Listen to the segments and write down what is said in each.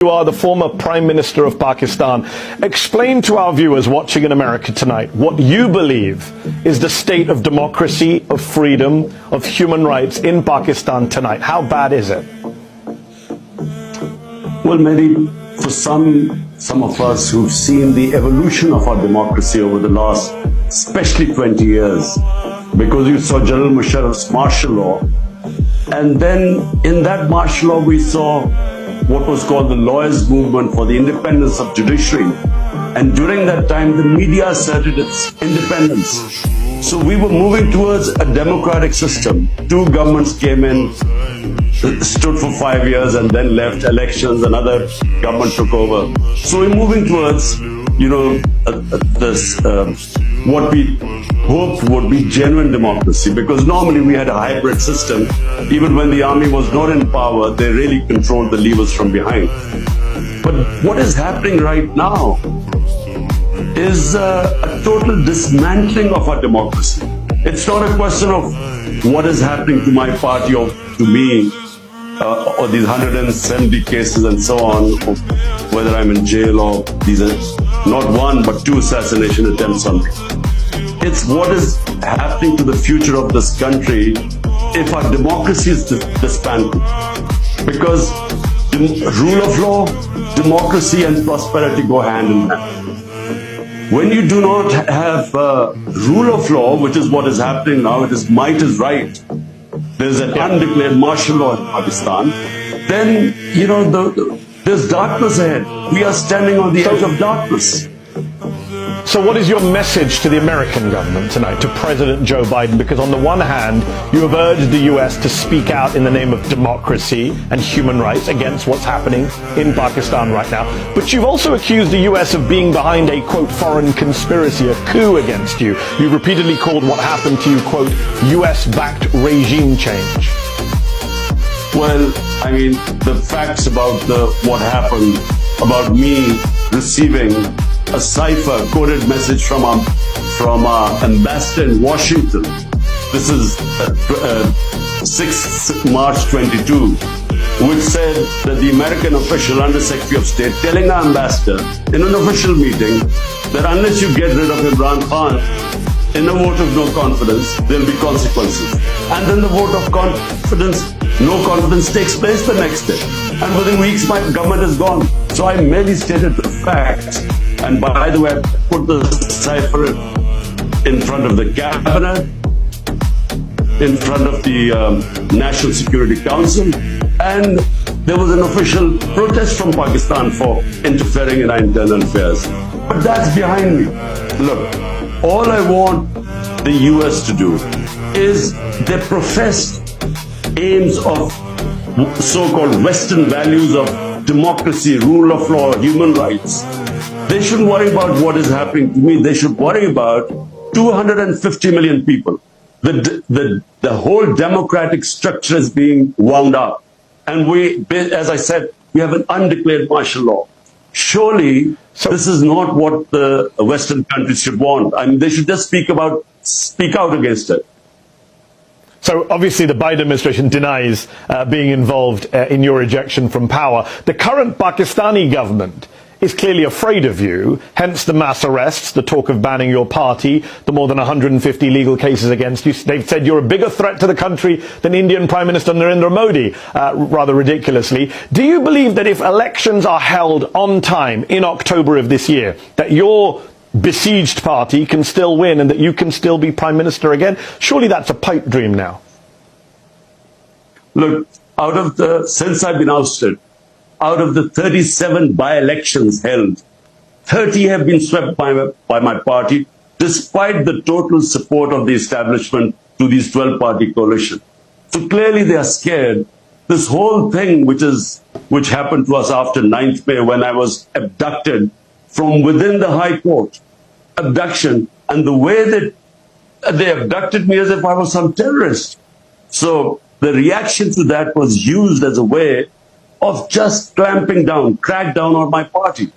You are the former Prime Minister of Pakistan. Explain to our viewers watching in America tonight what you believe is the state of democracy, of freedom, of human rights in Pakistan tonight. How bad is it? Well, maybe for some of us who've seen the evolution of our democracy over the last, especially 20 years, because you saw General Musharraf's martial law, and then in that martial law we saw what was called the lawyers' movement for the independence of judiciary. And during that time, the media asserted its independence. So we were moving towards a democratic system. Two governments came in, stood for 5 years and then left elections, another government took over. So we're moving towards, what we hoped would be genuine democracy, because normally we had a hybrid system. Even when the army was not in power, they really controlled the levers from behind. But what is happening right now is a total dismantling of our democracy. It's not a question of what is happening to my party or to me, or these 170 cases and so on, or whether I'm in jail or these are not one but two assassination attempts on me. It's what is happening to the future of this country if our democracy is disbanded. Because rule of law, democracy and prosperity go hand in hand. When you do not have rule of law, which is what is happening now, it is might is right. There's an undeclared martial law in Pakistan. Then, there's darkness ahead. We are standing on the edge of darkness. So what is your message to the American government tonight, to President Joe Biden? Because on the one hand, you have urged the US to speak out in the name of democracy and human rights against what's happening in Pakistan right now. But you've also accused the US of being behind a, quote, foreign conspiracy, a coup against you. You've repeatedly called what happened to you, quote, US-backed regime change. Well, I mean, the facts about what happened, about me receiving a cipher coded message from our ambassador in Washington. This is 6 March 22, which said that the American official Undersecretary of State telling our ambassador in an official meeting that unless you get rid of Imran Khan in a vote of no confidence, there'll be consequences. And then the vote of no confidence takes place the next day. And within weeks, my government is gone. So I merely stated the facts. And by the way, I put the cipher in front of the cabinet, in front of the National Security Council, and there was an official protest from Pakistan for interfering in our internal affairs. But that's behind me. Look, all I want the US to do is their professed aims of so-called Western values of democracy, rule of law, human rights. They shouldn't worry about what is happening to me. They should worry about 250 million people. The whole democratic structure is being wound up. And as I said, we have an undeclared martial law. Surely, this is not what the Western countries should want. I mean, they should just speak out against it. So obviously the Biden administration denies being involved in your ejection from power. The current Pakistani government is clearly afraid of you, hence the mass arrests, the talk of banning your party, the more than 150 legal cases against you. They've said you're a bigger threat to the country than Indian Prime Minister Narendra Modi, rather ridiculously. Do you believe that if elections are held on time in October of this year, that your besieged party can still win and that you can still be Prime Minister again? Surely that's a pipe dream now. Look, since I've been ousted, out of the 37 by-elections held, 30 have been swept by my party, despite the total support of the establishment to these 12-party coalition. So clearly they are scared. This whole thing, which happened to us after 9th May, when I was abducted from within the High Court, abduction, and the way that they abducted me as if I was some terrorist. So the reaction to that was used as a way of just clamping down, crack down on my party.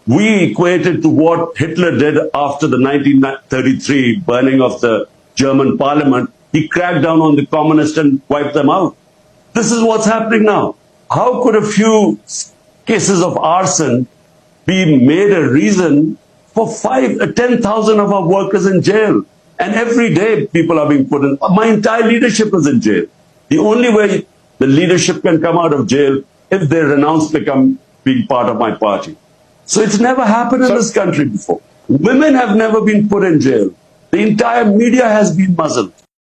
We equated to what Hitler did after the 1933 burning of the German parliament. He cracked down on the communists and wiped them out. This is what's happening now. How could a few cases of arson be made a reason for 10,000 of our workers in jail. And every day people are being put in. My entire leadership is in jail. The only way the leadership can come out of jail if they renounce being part of my party. So it's never happened in this country before. Women have never been put in jail. The entire media has been muzzled.